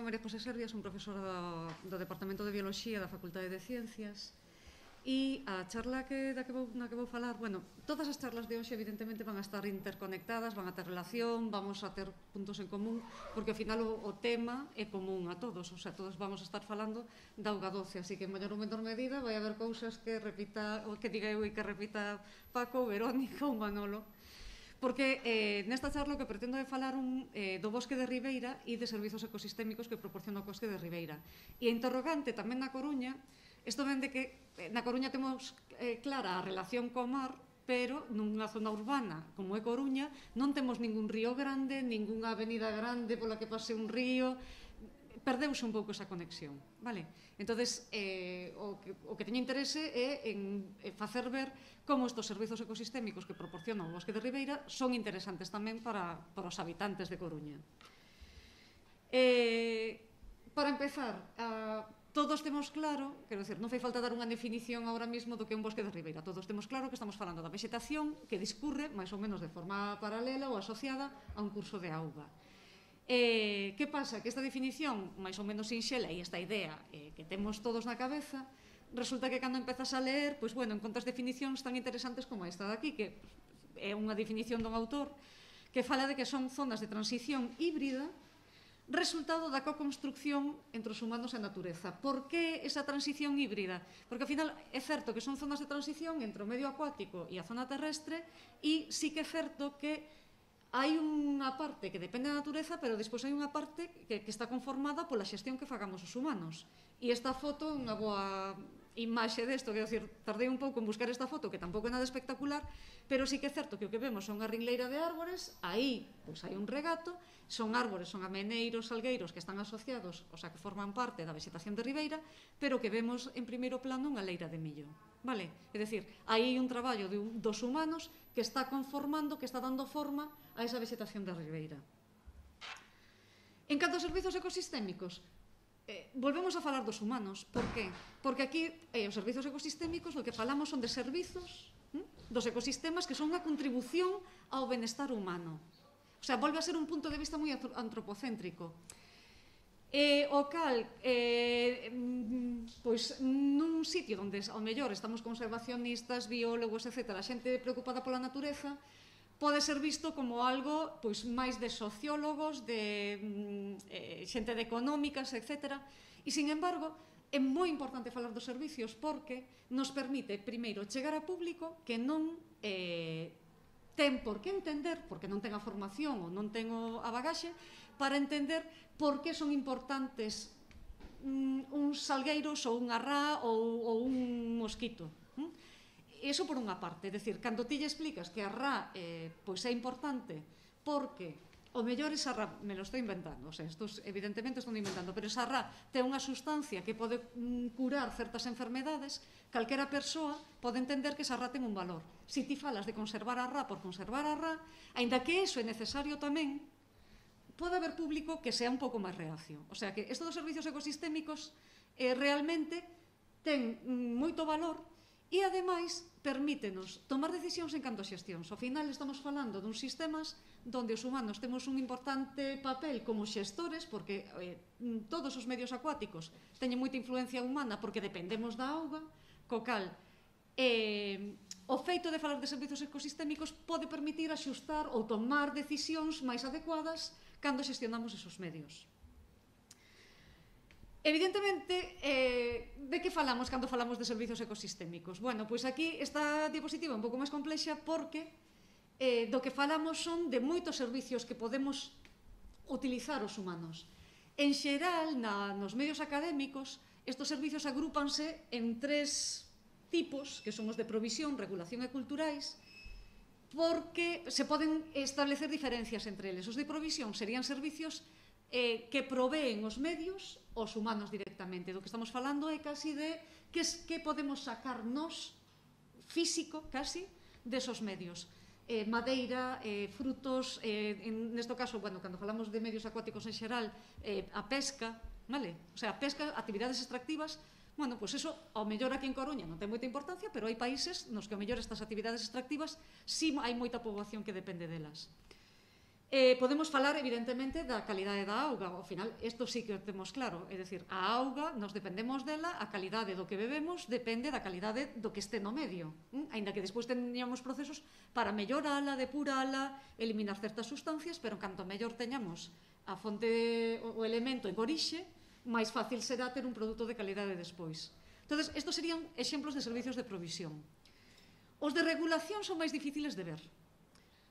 María José Servia, son profesora do Departamento de Bioloxía da Facultade de Ciencias. E a charla na que vou falar, bueno, todas as charlas de hoxe evidentemente van a estar interconectadas, van a ter relación, vamos a ter puntos en común, porque ao final o tema é común a todos, o sea, todos vamos a estar falando da auga doce, así que en maior ou menor medida vai haber cousas que repita, ou que diga eu e que repita Paco, Verónica ou Manolo, porque nesta charla o que pretendo é falar do bosque de Ribeira e de servizos ecosistémicos que proporciona o bosque de Ribeira. E a interrogante tamén na Coruña, isto ven de que na Coruña temos clara a relación co mar, pero nunha zona urbana como é Coruña non temos ningún río grande, ningunha avenida grande pola que pase un río, perdeuse un pouco esa conexión, vale? Entonces, o que teño interese é en facer ver como estes servizos ecosistémicos que proporciona o bosque de Ribeira son interesantes tamén para os habitantes de Coruña. Para empezar, todos temos claro, quero dicir, non fai falta dar unha definición agora mesmo do que é un bosque de Ribeira, todos temos claro que estamos falando da vexetación que discurre máis ou menos de forma paralela ou asociada a un curso de auga. Que pasa? Que esta definición máis ou menos sinxela e esta idea que temos todos na cabeza, resulta que cando empezas a ler, pois bueno, encontras definicións tan interesantes como esta de aquí, que é unha definición dun autor que fala de que son zonas de transición híbrida resultado da co-construcción entre os humanos e a natureza. Por que esa transición híbrida? Porque, ao final, é certo que son zonas de transición entre o medio acuático e a zona terrestre e sí que é certo que hai unha parte que depende da natureza, pero despois hai unha parte que está conformada pola xestión que fagamos os humanos. E esta foto é unha boa imaxe desto, quero dicir, tardei un pouco en buscar esta foto, que tampouco é nada espectacular, pero sí que é certo que o que vemos son unha ringleira de árbores, aí pois hai un regato, son árbores, son ameneiros, salgueiros que están asociados, o sea, que forman parte da vegetación de Ribeira, pero que vemos en primeiro plano unha leira de millo, vale? É dicir, aí hai un traballo dos humanos que está conformando, que está dando forma a esa vegetación de Ribeira. En canto aos servizos ecosistémicos, volvemos a falar dos humanos. Por qué? Porque aquí, os servizos ecosistémicos, o que falamos son de servizos dos ecosistemas que son unha contribución ao benestar humano. O sea, volve a ser un punto de vista moi antropocéntrico. O cal, pois, nun sitio onde, ao mellor, estamos conservacionistas, biólogos, etc., a xente preocupada pola natureza, pode ser visto como algo pois máis de sociólogos, de xente de económicas, etc. E, sin embargo, é moi importante falar dos servicios porque nos permite, primeiro, chegar a público que non ten por que entender, porque non ten a formación ou non ten a bagaxe, para entender por que son importantes uns salgueiros ou unha rá ou un mosquito. Iso por unha parte, é dicir, cando ti lle explicas que a rá pois é importante porque o mellor esa rá, me lo estou inventando, o sea, estos evidentemente estou inventando, pero esa rá ten unha sustancia que pode curar certas enfermedades, calquera persoa pode entender que esa rá ten un valor. Se ti falas de conservar a rá por conservar a rá, aínda que iso é necesario tamén, pode haber público que sea un pouco máis reacio. O sea, que estes dos servicios ecosistémicos realmente ten moito valor e, ademais, permítenos tomar decisións en canto a xestións. Ao final, estamos falando duns sistemas onde os humanos temos un importante papel como xestores, porque todos os medios acuáticos teñen moita influencia humana porque dependemos da auga, co cal o feito de falar de servizos ecosistémicos pode permitir axustar ou tomar decisións máis adecuadas cando xestionamos esos medios. Evidentemente, de que falamos cando falamos de servizos ecosistémicos? Bueno, pois aquí esta diapositiva é un pouco máis complexa porque do que falamos son de moitos servicios que podemos utilizar os humanos. En xeral, nos medios académicos, estes servicios agrúpanse en tres tipos, que son os de provisión, regulación e culturais, porque se poden establecer diferencias entre eles. Os de provisión serían servicios que proveen os medios os humanos directamente. Do que estamos falando é casi de que podemos sacar nós, físico, casi, desos medios. Madeira, frutos, neste caso, bueno, cando falamos de medios acuáticos en xeral, a pesca, vale? O sea, a pesca, actividades extractivas, bueno, pois eso, ao mellor aquí en Coruña non ten moita importancia, pero hai países nos que ao mellor estas actividades extractivas sí hai moita poboación que depende delas. Podemos falar, evidentemente, da calidade da auga. Ao final, isto sí que o temos claro. É dicir, a auga, nos dependemos dela, a calidade do que bebemos depende da calidade do que este no medio. Ainda que despois teñamos procesos para mellorala, depurala, eliminar certas sustancias, pero canto mellor teñamos a fonte, o elemento en orixe, máis fácil será ter un produto de calidade despois. Entón, estos serían exemplos de servicios de provisión. Os de regulación son máis difíciles de ver.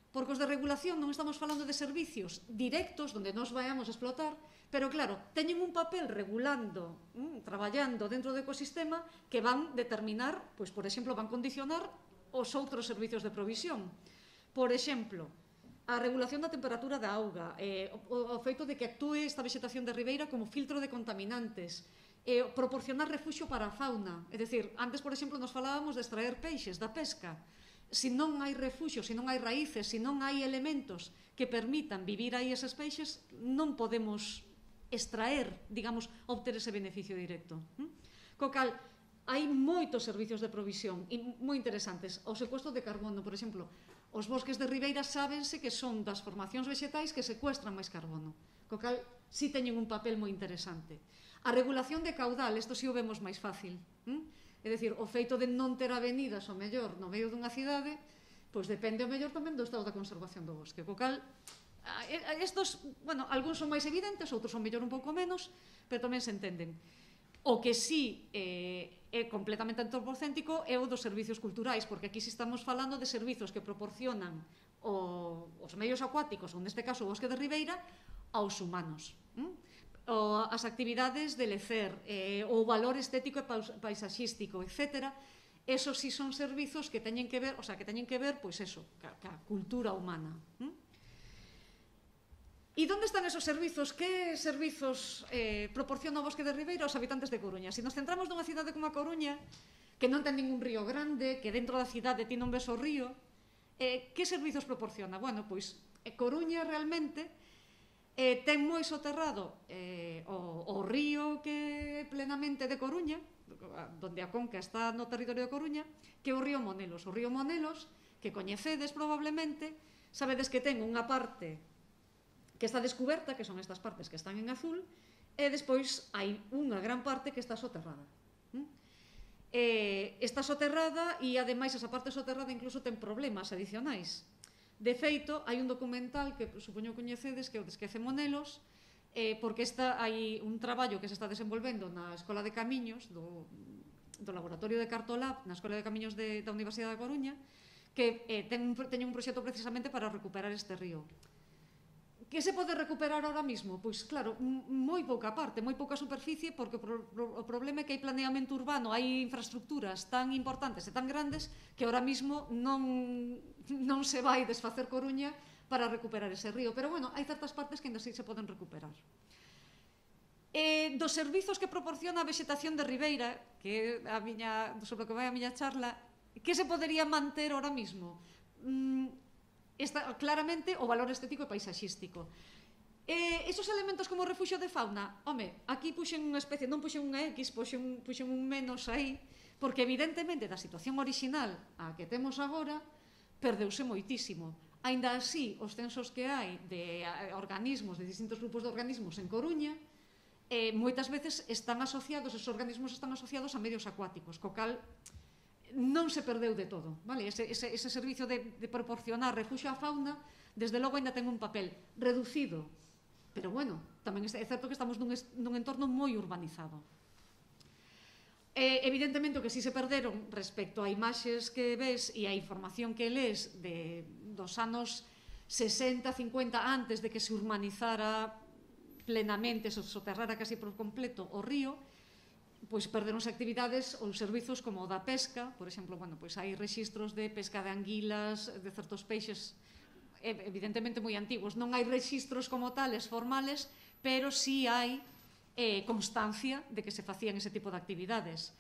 Porque os de regulación non estamos falando de servicios directos onde nos vayamos a explotar, pero claro, teñen un papel regulando, traballando dentro do ecosistema que van determinar, pois, por exemplo, van condicionar os outros servicios de provisión. Por exemplo, a regulación da temperatura da auga, o feito de que actúe esta vegetación de ribeira como filtro de contaminantes, proporcionar refuxio para a fauna. É dicir, antes, por exemplo, nos falábamos de extraer peixes da pesca. Se non hai refuxio, se non hai raíces, se non hai elementos que permitan vivir aí eses peixes, non podemos extraer, digamos, obter ese beneficio directo. Co cal, hai moitos servicios de provisión e moi interesantes. O secuestro de carbono, por exemplo, os bosques de ribeira sábense que son das formacións vexetais que secuestran máis carbono. Co cal, si teñen un papel moi interesante. A regulación de caudal, isto si o vemos máis fácil. É dicir, o feito de non ter avenidas, o mellor, no medio dunha cidade, pois depende o mellor tamén do estado da conservación do bosque. Co cal, estos, bueno, algúns son máis evidentes, outros son mellor un pouco menos, pero tamén se entenden. O que sí é completamente antropocéntrico é o dos servicios culturais, porque aquí sí estamos falando de servizos que proporcionan os medios acuáticos, ou neste caso o bosque de ribeira, aos humanos. As actividades de lecer, o valor estético e paisaxístico, etc. Esos sí son servizos que teñen que ver, pois eso, ca cultura humana. E onde están esos servizos? Que servizos proporciona o bosque de ribeira aos habitantes de Coruña? Se nos centramos nunha cidade como a Coruña, que non ten ningún río grande, que dentro da cidade tiene un beso río, que servizos proporciona? Bueno, pois Coruña realmente ten moi soterrado o río que é plenamente de Coruña, donde a conca está no territorio de Coruña, que é o río Monelos. O río Monelos, que coñecedes probablemente, sabedes que ten unha parte que está descuberta, que son estas partes que están en azul, e despois hai unha gran parte que está soterrada. Está soterrada e, ademais, esa parte soterrada incluso ten problemas adicionais. De feito, hai un documental que supoño coñecedes, que é o de Esquece Monelos, porque hai un traballo que se está desenvolvendo na Escola de Camiños do Laboratorio de Cartolab, na Escola de Camiños da Universidade da Coruña, que teñen un proxecto precisamente para recuperar este río. Que se pode recuperar ahora mismo? Pois claro, moi pouca parte, moi pouca superficie, porque o problema é que hai planeamento urbano, hai infraestructuras tan importantes e tan grandes que ahora mismo non se vai desfacer Coruña para recuperar ese río. Pero bueno, hai certas partes que ainda sí se poden recuperar. Dos servizos que proporciona a vegetación de ribeira, que é sobre o que vai a miña charla, que se podería manter ahora mismo? Claramente o valor estético e paisaxístico. Esos elementos como refuxio de fauna, home, aquí puxen unha especie, non puxen unha X, puxen un menos aí, porque evidentemente da situación orixinal a que temos agora, perdeuse moitísimo. Aínda así, os censos que hai de organismos, de distintos grupos de organismos en Coruña, moitas veces están asociados, esos organismos están asociados a medios acuáticos, co cal non se perdeu de todo, vale? Ese servicio de proporcionar refuxio á fauna, desde logo ainda ten un papel reducido, pero bueno, tamén é certo que estamos nun entorno moi urbanizado. Evidentemente, o que si se perderon respecto a imaxes que ves e a información que lees dos anos 60, 50, antes de que se urbanizara plenamente, se soterrara casi por completo o río, pois perderonse actividades ou servizos como o da pesca, por exemplo, bueno, pois hai rexistros de pesca de anguilas, de certos peixes evidentemente moi antigos. Non hai rexistros como tales formales, pero sí hai constancia de que se facían ese tipo de actividades.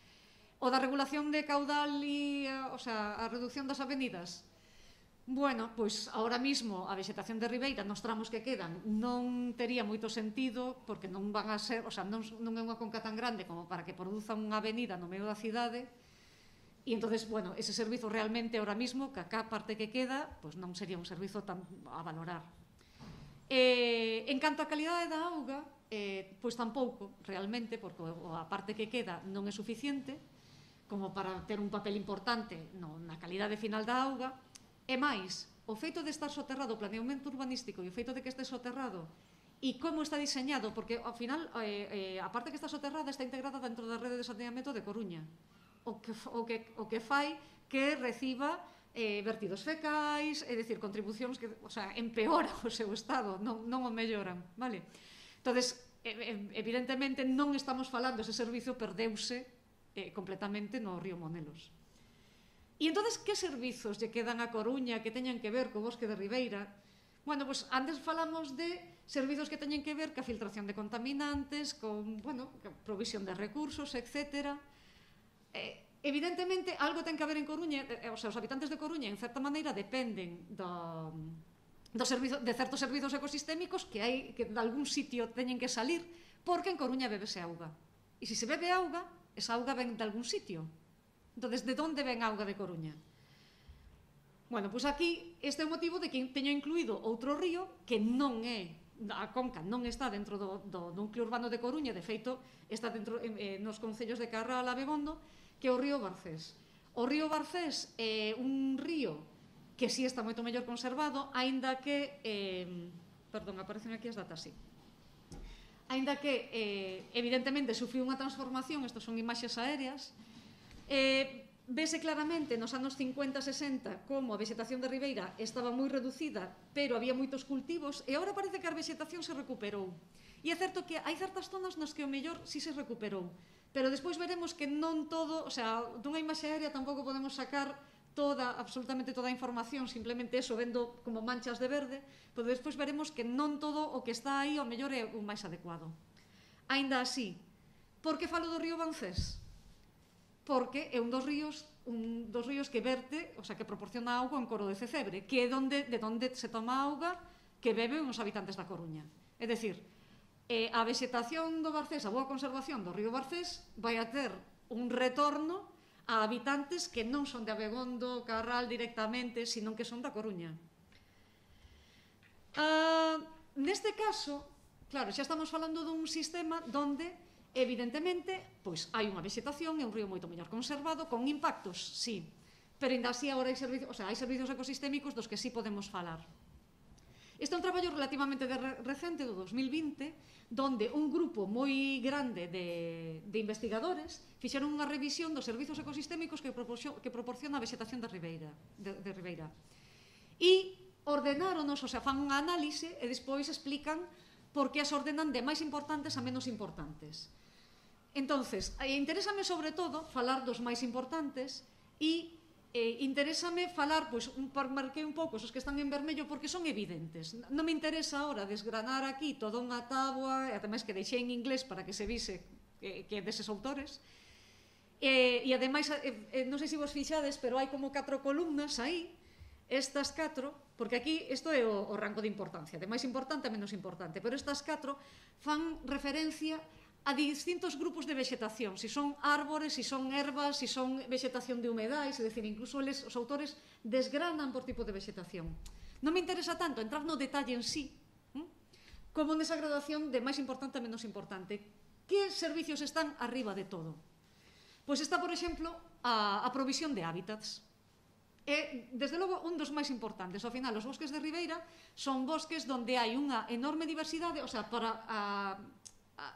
O da regulación de caudal e, a reducción das avenidas, bueno, pois ahora mismo a vegetación de ribeira nos tramos que quedan non tería moito sentido porque non van a ser, non é unha conca tan grande como para que produza unha avenida no medio da cidade e entonces, bueno, ese servizo realmente ahora mismo, que a parte que queda, pois non sería un servizo tan a valorar. En canto á calidade da auga, pois tampouco, realmente, porque a parte que queda non é suficiente como para ter un papel importante na calidade final da auga, e máis, o feito de estar soterrado, o planeamento urbanístico e o feito de que este soterrado e como está diseñado, porque ao final a parte que está soterrada está integrada dentro da rede de saneamento de Coruña, o que fai que reciba vertidos fecais, é dicir, contribucións que, o sea, empeora o seu estado, non o melloran, vale? Entonces, evidentemente non estamos falando, ese servizo perdeuse completamente no río Monelos. E entonces, que servizos lle quedan a Coruña que teñan que ver co bosque de Ribeira? Bueno, pues antes falamos de servizos que teñen que ver ca filtración de contaminantes, con, bueno, provisión de recursos, etcétera. Evidentemente, algo ten que haber en Coruña, o sea, os habitantes de Coruña, en certa maneira, dependen de certos servizos ecosistémicos que de algún sitio teñen que salir, porque en Coruña bebese auga. E se se bebe auga, esa auga ven de algún sitio. Entonces, de onde ven auga de Coruña? Bueno, pois aquí este é o motivo de que teño incluído outro río que non é, a conca non está dentro do núcleo urbano de Coruña, de feito está dentro nos concellos de Carral e Abegondo, que é o río Barcés. O río Barcés é un río que si está moito mellor conservado, aínda que, perdón, aparecen aquí as datas, sí. Aínda que, evidentemente, sufriu unha transformación, estas son imaxes aéreas, vese claramente nos anos 50-60 como a vegetación de Ribeira estaba moi reducida, pero había moitos cultivos, e agora parece que a vegetación se recuperou. E é certo que hai certas zonas nas que o mellor si se recuperou, pero despois veremos que non todo, o sea, dunha imaxe aérea tampouco podemos sacar absolutamente toda a información, simplemente eso, vendo como manchas de verde, pero despois veremos que non todo o que está aí o mellor é o máis adecuado. Aínda así, por que falo do río Bancés? Porque é un dos ríos que verte, o sea, que proporciona auga en Coro de Cecebre, que é de onde se toma auga que beben os habitantes da Coruña. É dicir, a vegetación do Barcés, a boa conservación do río Barcés vai a ter un retorno a habitantes que non son de Abegondo, Carral directamente, sino que son da Coruña. Neste caso, claro, xa estamos falando dun sistema donde, evidentemente, pois hai unha vegetación, é un río moito mellor conservado, con impactos, sí, pero ainda así agora hai servizos ecosistémicos dos que sí podemos falar. Este é un traballo relativamente recente, do 2020, donde un grupo moi grande de investigadores fixeron unha revisión dos servizos ecosistémicos que proporciona a vegetación de Ribeira. E ordenáronos, o sea, fan unha análise e despois explican por que as ordenan de máis importantes a menos importantes. Entonces, interésame sobre todo falar dos máis importantes e interésame falar, pois, marquei un pouco os que están en vermello porque son evidentes. Non me interesa ahora desgranar aquí toda unha táboa, e ademais que deixei en inglés para que se vise que é deses autores. E ademais, non sei se vos fixades, pero hai como 4 columnas aí, estas 4, porque aquí isto é o rango de importancia, de máis importante a menos importante, pero estas 4 fan referencia a distintos grupos de vegetación, si son árbores, si son ervas, si son vegetación de humedais, é dicir, incluso os autores desgranan por tipo de vegetación. Non me interesa tanto entrar no detalle en sí, como nesa graduación de máis importante a menos importante. Que servicios están arriba de todo? Pois está, por exemplo, a provisión de hábitats. É, desde logo, un dos máis importantes. Ao final, os bosques de Ribeira son bosques onde hai unha enorme diversidade, o sea, para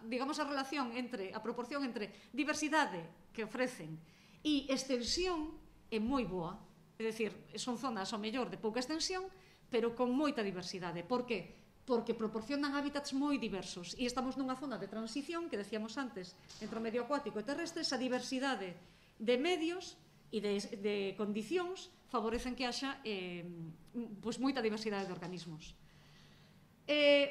digamos, a relación entre, a proporción entre diversidade que ofrecen e extensión é moi boa. É dicir, son zonas ao mellor de pouca extensión, pero con moita diversidade. Por que? Porque proporcionan hábitats moi diversos e estamos nunha zona de transición, que decíamos antes, entre o medio acuático e terrestre. Esa diversidade de medios e de condicións favorecen que haxa pois moita diversidade de organismos.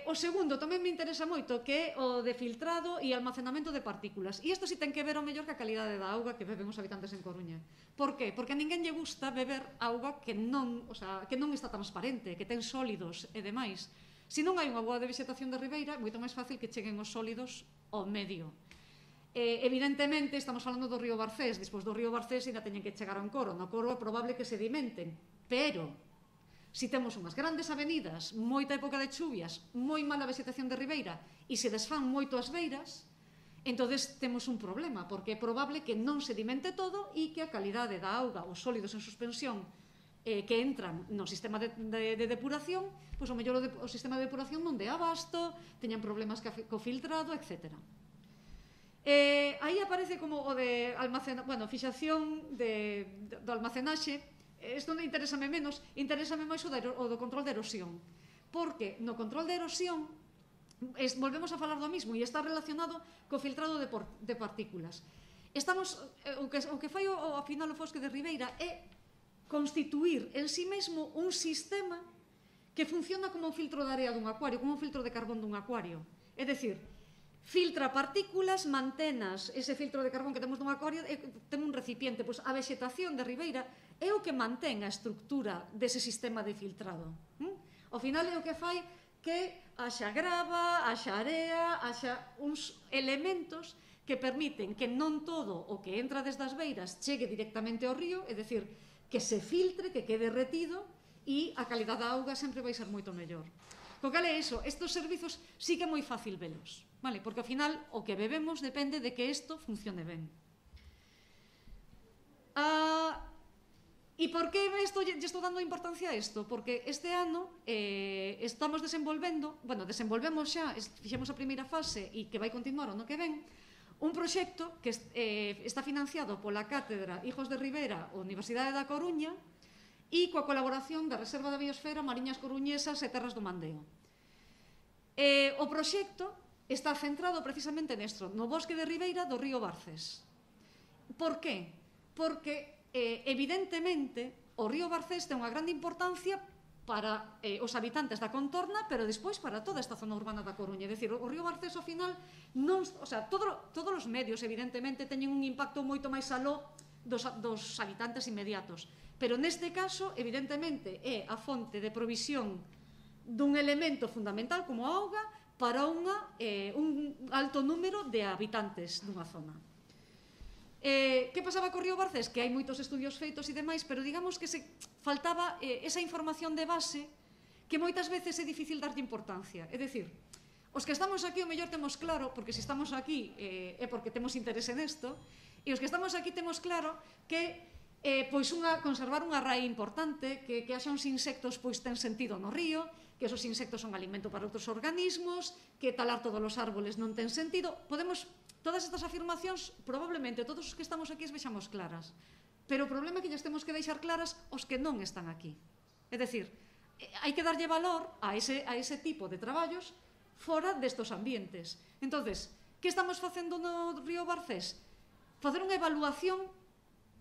O segundo tamén me interesa moito, que é o de filtrado e almacenamento de partículas. E isto si ten que ver ao mellor ca calidade da auga que beben os habitantes en Coruña. Por que? Porque a ninguén lle gusta beber auga que non está transparente, que ten sólidos e demais. Se non hai unha boa de vegetación de Ribeira, é moito máis fácil que cheguen os sólidos ao medio. Evidentemente, estamos falando do río Barcés. Despois do río Barcés ainda teñen que chegar ao Encoro. No Coro é probable que sedimenten, pero Si temos unhas grandes avenidas, moita época de chuvias, moi mala vegetación de ribeira e se desfán moito as beiras, entonces temos un problema, porque é probable que non sedimente todo e que a calidade da auga, os sólidos en suspensión que entran no sistema de depuración, pois o mellor o sistema de depuración non de abasto, teñan problemas co filtrado, etc. Aí aparece como o de fixación do almacenaxe. Isto non interésame menos, interésame máis o do control de erosión, porque no control de erosión volvemos a falar do mismo e está relacionado co filtrado de partículas. O que fai ao final o Bosque de Ribeira é constituir en sí mesmo un sistema que funciona como un filtro de area dun acuario, como un filtro de carbón dun acuario. É dicir, filtra partículas, mantenas ese filtro de carbón que temos dun acuario, ten un recipiente, pois a vegetación de ribeira é o que mantén a estructura dese sistema de filtrado. Ao final é o que fai que haxa grava, haxa area, haxa uns elementos que permiten que non todo o que entra desde as beiras chegue directamente ao río, é dicir, que se filtre, que quede retido e a calidade da auga sempre vai ser moito mellor. Co cal é iso, estes servizos sí que é moi fácil velos, vale? Porque ao final o que bebemos depende de que isto funcione ben. E por que lle estou dando importancia a isto? Porque este ano estamos desenvolvemos xa, fixemos a primeira fase e que vai continuar o ano que ven, un proxecto que está financiado pola Cátedra Hijos de Ribera, Universidade da Coruña, e coa colaboración da Reserva da Biosfera, Mariñas Coruñesas e Terras do Mandeo. O proxecto está centrado precisamente nesto, no Bosque de Ribeira do río Barcés. Por que? Porque evidentemente o río Barcés ten unha grande importancia para os habitantes da contorna, pero despois para toda esta zona urbana da Coruña. É dicir, o río Barcés ao final todos os medios evidentemente teñen un impacto moito máis aló dos habitantes inmediatos, pero neste caso evidentemente é a fonte de provisión dun elemento fundamental como a auga para un alto número de habitantes dunha zona. Que pasaba co río Barcés? Que hai moitos estudios feitos e demais, pero digamos que faltaba esa información de base que moitas veces é difícil darlle importancia. É dicir, os que estamos aquí o mellor temos claro, porque se estamos aquí é porque temos interese nesto, e os que estamos aquí temos claro que conservar unha raíz importante, que haxa uns insectos ten sentido no río, que esos insectos son alimento para outros organismos, que talar todos os árboles non ten sentido. Todas estas afirmacións, probablemente todos os que estamos aquí as vexamos claras, pero o problema é que lles temos que deixar claras os que non están aquí. É dicir, hai que darlle valor a ese tipo de traballos fora destos ambientes. Entonces, que estamos facendo no río Barcés? Facer unha evaluación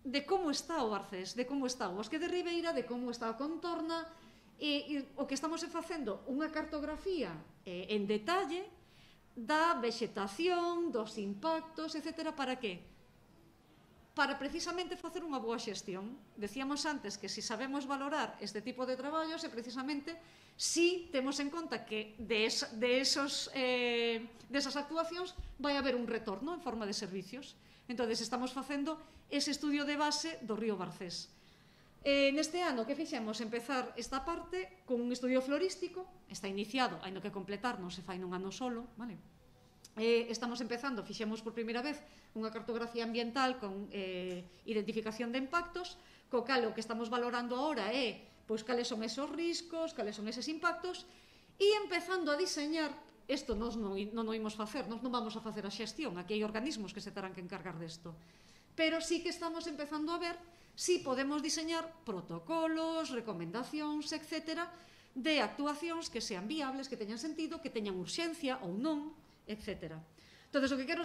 de como está o Barcés, de como está o Bosque de Ribeira, de como está a contorna, e o que estamos facendo unha cartografía en detalle da vegetación, dos impactos, etc. Para que? Para precisamente facer unha boa xestión. Decíamos antes que se sabemos valorar este tipo de traballos é precisamente si temos en conta que desas actuacións vai haber un retorno en forma de servicios. Entón, estamos facendo ese estudio de base do río Barcés. Neste ano, que fixemos? Empezar esta parte con un estudio florístico, está iniciado, hai no que completar, non se fai nun ano solo, vale? Estamos empezando, fixemos por primeira vez unha cartografía ambiental con identificación de impactos, co cal o que estamos valorando agora é cales son esos riscos, cales son eses impactos, e empezando a diseñar, isto non o imos facer, non vamos a facer a xestión, aquí hai organismos que se terán que encargar desto, pero sí que estamos empezando a ver si podemos diseñar protocolos, recomendacións, etc., de actuacións que sean viables, que teñan sentido, que teñan urxencia ou non, etc. Entón, o que quero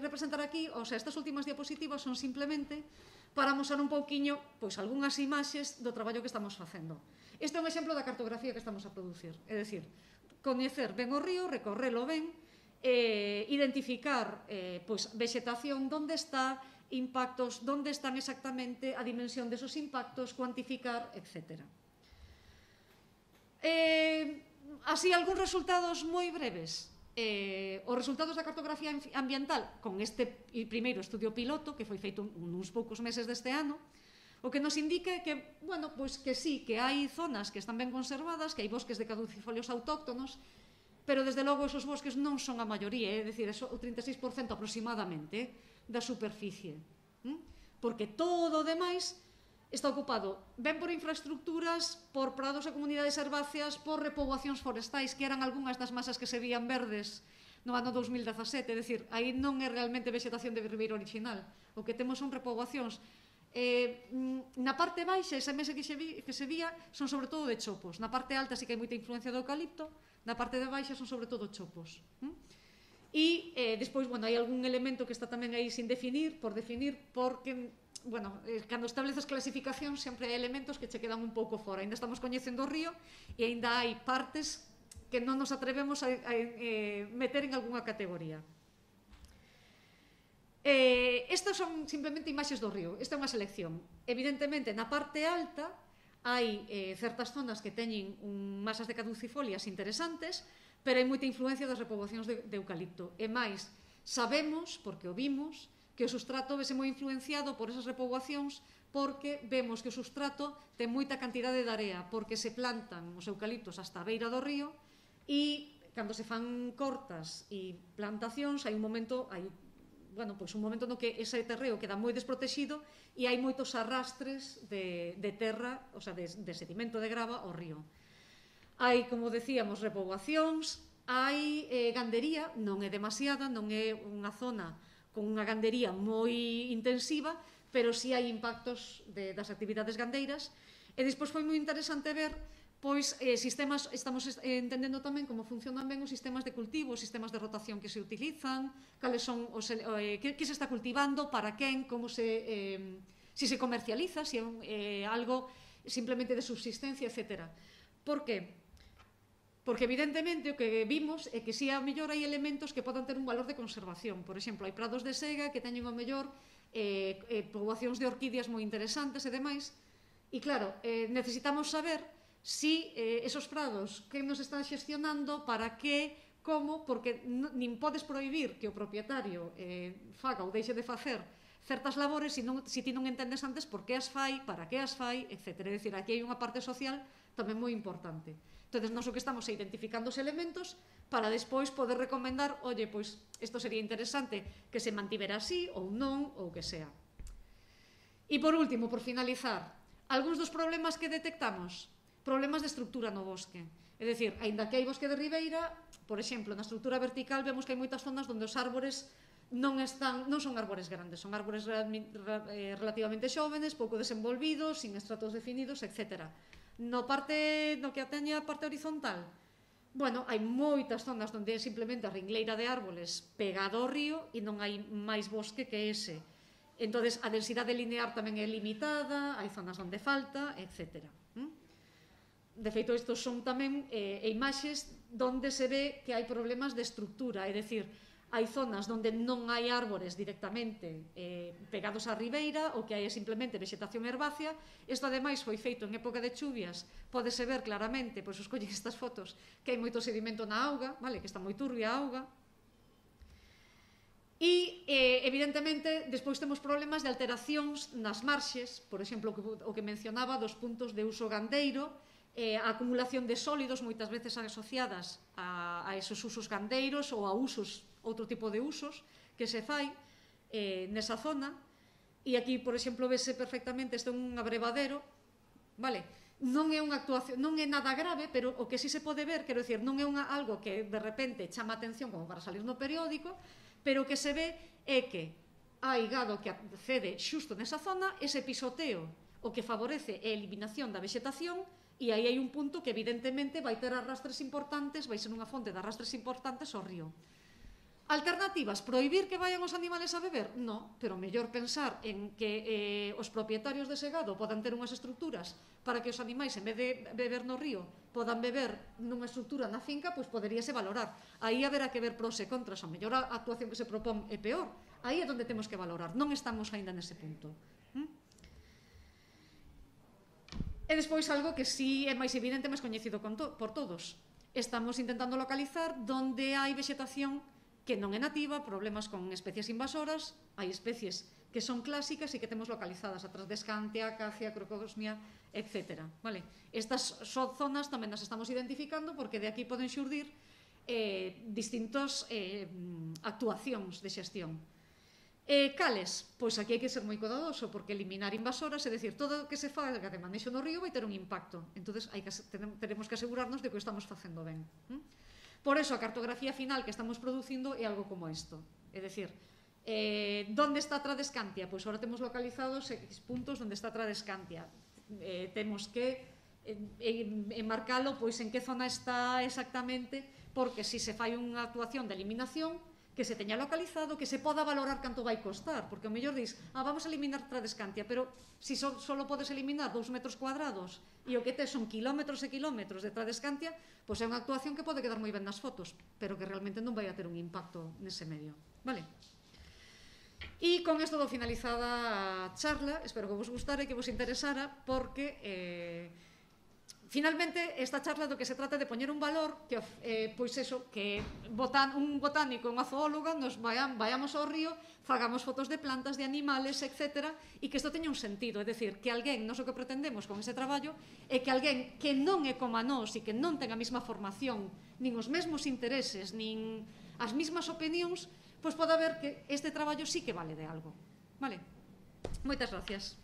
representar aquí, estas últimas diapositivas son simplemente para mostrar un pouquiño algunhas imaxes do traballo que estamos facendo. Este é un exemplo da cartografía que estamos a producir, é dicir, coñecer ben o río, recorrelo ben, identificar vegetación, onde está, impactos, onde están exactamente, a dimensión desos impactos, cuantificar, etc. Así, algúns resultados moi breves. Os resultados da cartografía ambiental con este primeiro estudio piloto, que foi feito uns poucos meses deste ano, O que nos indica é que, bueno, pois que sí, que hai zonas que están ben conservadas, que hai bosques de caducifolios autóctonos, pero desde logo esos bosques non son a maioría, é dicir, o 36% aproximadamente da superficie, porque todo o demais está ocupado ben por infraestructuras, por prados e comunidades herbáceas, por repoboacións forestais, que eran algunhas das masas que se vían verdes no ano 2017, é dicir, aí non é realmente vegetación de ribeiro original, o que temos son repoboacións. Na parte baixa, esa mesa que se vía son sobre todo de chopos. Na parte alta sí que hai moita influencia do eucalipto, na parte de baixa son sobre todo chopos. E despois, bueno, hai algún elemento que está tamén aí sin definir, por definir, porque, bueno, cando estableces clasificación sempre hai elementos que che quedan un pouco fora. Ainda estamos coñecendo o río e ainda hai partes que non nos atrevemos a meter en algunha categoría. Estas son simplemente imaxes do río. Esta é unha selección. Evidentemente, na parte alta hai certas zonas que teñen masas de caducifolias interesantes, pero hai moita influencia das repoboacións de eucalipto. E máis, sabemos, porque o vimos, que o substrato vese moi influenciado por esas repoboacións, porque vemos que o substrato ten moita cantidade de area, porque se plantan os eucaliptos hasta a beira do río e cando se fan cortas e plantacións hai un momento no que ese terreo queda moi desprotegido e hai moitos arrastres de terra, o sea, de sedimento de grava ao río. Hai, como decíamos, repoboacións, hai gandería, non é demasiada, non é unha zona con unha gandería moi intensiva, pero si hai impactos das actividades gandeiras. E despois foi moi interesante ver pois sistemas, estamos entendendo tamén como funcionan ben os sistemas de cultivo, os sistemas de rotación que se utilizan, cales son que se está cultivando, para quen, como se comercializa, se é algo simplemente de subsistencia, etc. Por que? Porque evidentemente o que vimos é que si a mellor hai elementos que podan ter un valor de conservación. Por exemplo, hai prados de sega que teñen o mellor poboacións de orquídeas moi interesantes e demais. E claro, necesitamos saber si esos prados que nos están xestionando, para que, como, porque nin podes prohibir que o propietario faga ou deixe de facer certas labores se ti non entendes antes por que as fai, para que as fai, etc. É dicir, aquí hai unha parte social tamén moi importante. Entón, nós o que estamos é identificando os elementos para despois poder recomendar, oye, pois isto sería interesante que se mantivera así ou non, ou que sea. E por último, por finalizar, algúns dos problemas que detectamos, problemas de estructura no bosque. É dicir, aínda que hai bosque de ribeira, por exemplo, na estructura vertical vemos que hai moitas zonas onde os árbores non son árbores grandes, son árbores relativamente xóvenes, pouco desenvolvidos, sin estratos definidos, etc. No que atañe a parte horizontal, bueno, hai moitas zonas onde é simplemente a ringleira de árboles pegado ao río e non hai máis bosque que ese. Entón, a densidade linear tamén é limitada, hai zonas onde falta, etc. De feito, estos son tamén imaxes onde se ve que hai problemas de estructura, é dicir, hai zonas onde non hai árbores directamente pegados á ribeira, o que hai é simplemente vegetación herbácea. Isto, ademais, foi feito en época de chuvias, pódese ver claramente, pois os collen estas fotos, que hai moito sedimento na auga, que está moi turbia a auga. E, evidentemente, despois temos problemas de alteracións nas marxes, por exemplo, o que mencionaba dos puntos de uso gandeiro, a acumulación de sólidos moitas veces asociadas a esos usos gandeiros ou a outro tipo de usos que se fai nesa zona. E aquí, por exemplo, vese perfectamente, este é un abrevadero, non é unha actuación, non é nada grave, pero o que sí se pode ver, quero dicir, non é algo que de repente chama a atención como para salir no periódico, pero o que se ve é que hai gado que accede xusto nesa zona, ese pisoteo o que favorece é a eliminación da vegetación. E aí hai un punto que evidentemente vai ter arrastres importantes, vai ser unha fonte de arrastres importantes ao río. Alternativas, prohibir que vayan os animales a beber? No, pero mellor pensar en que os propietarios dese gado podan ter unhas estructuras para que os animais, en vez de beber no río, podan beber nunha estructura na finca, pois poderíase valorar. Aí haberá que ver pros e contras, a mellor a actuación que se propón é peor. Aí é onde temos que valorar, non estamos aínda nese punto. E despois algo que si é máis evidente, máis coñecido por todos. Estamos intentando localizar onde hai vegetación que non é nativa, problemas con especies invasoras, hai especies que son clásicas e que temos localizadas, a Transdescantia, Acacia, Crocosmia, etc. Vale? Estas son zonas tamén as estamos identificando porque de aquí poden xurdir distintas actuacións de xestión. Cales? Pois aquí hai que ser moi cuidadoso porque eliminar invasoras, é dicir, todo o que se faga de manexo no río vai ter un impacto, entonces teremos que asegurarnos de que o estamos facendo ben. Por eso a cartografía final que estamos producindo é algo como isto, é dicir, donde está a Transdescantia? Pois agora temos localizados X puntos onde está a Transdescantia, temos que enmarcalo pois en que zona está exactamente, porque se se fai unha actuación de eliminación que se teña localizado, que se poda valorar canto vai costar, porque ao mellor dis, vamos a eliminar Transdescantia, pero se só podes eliminar 2 metros cuadrados e o que tes son kilómetros e kilómetros de Transdescantia, pois é unha actuación que pode quedar moi ben nas fotos, pero que realmente non vai a ter un impacto nese medio. Vale? E con isto dou finalizada a charla, espero que vos gustara e que vos interesara, porque finalmente, esta charla do que se trata de poñer un valor que, pois eso, que un botánico, unha zoóloga, nos vayamos ao río, fagamos fotos de plantas, de animales, etc. E que isto teña un sentido, é dicir, que alguén, non o que pretendemos con ese traballo, é que alguén que non é como a nós e que non ten a mesma formación, nin os mesmos intereses, nin as mesmas opinións, pois pode ver que este traballo sí que vale de algo. Vale? Moitas gracias.